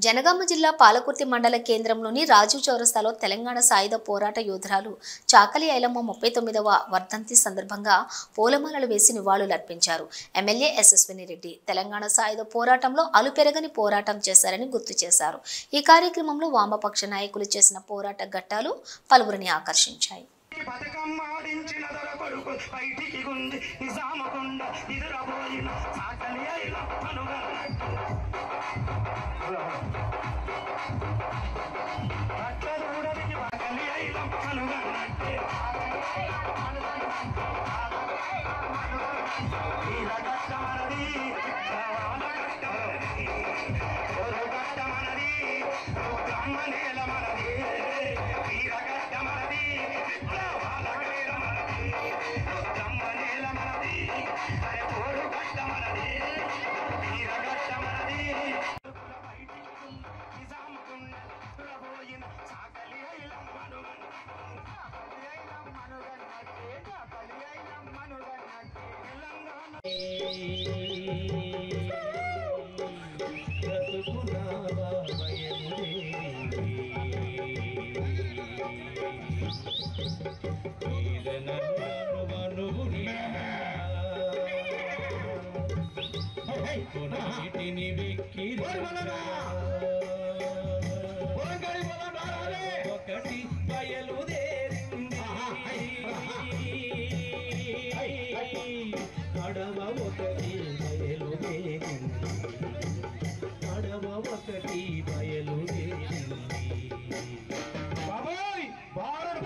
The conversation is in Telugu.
జనగామ జిల్లా పాలకుర్తి మండల కేంద్రంలోని రాజు చౌరస్తాలో తెలంగాణ సాయుధ పోరాట యోధురాలు చాకలి ఐలమ్మ 39వ వర్ధంతి సందర్భంగా పూలమాలలు వేసి నివాళులర్పించారు. ఎమ్మెల్యే ఎస్ఎస్విని రెడ్డి తెలంగాణ సాయుధ పోరాటంలో అలుపెరగని పోరాటం చేశారని గుర్తు చేశారు. ఈ కార్యక్రమంలో వామపక్ష నాయకులు చేసిన పోరాట ఘట్టాలు పలువురిని ఆకర్షించాయి. బాబాయ్ భారత్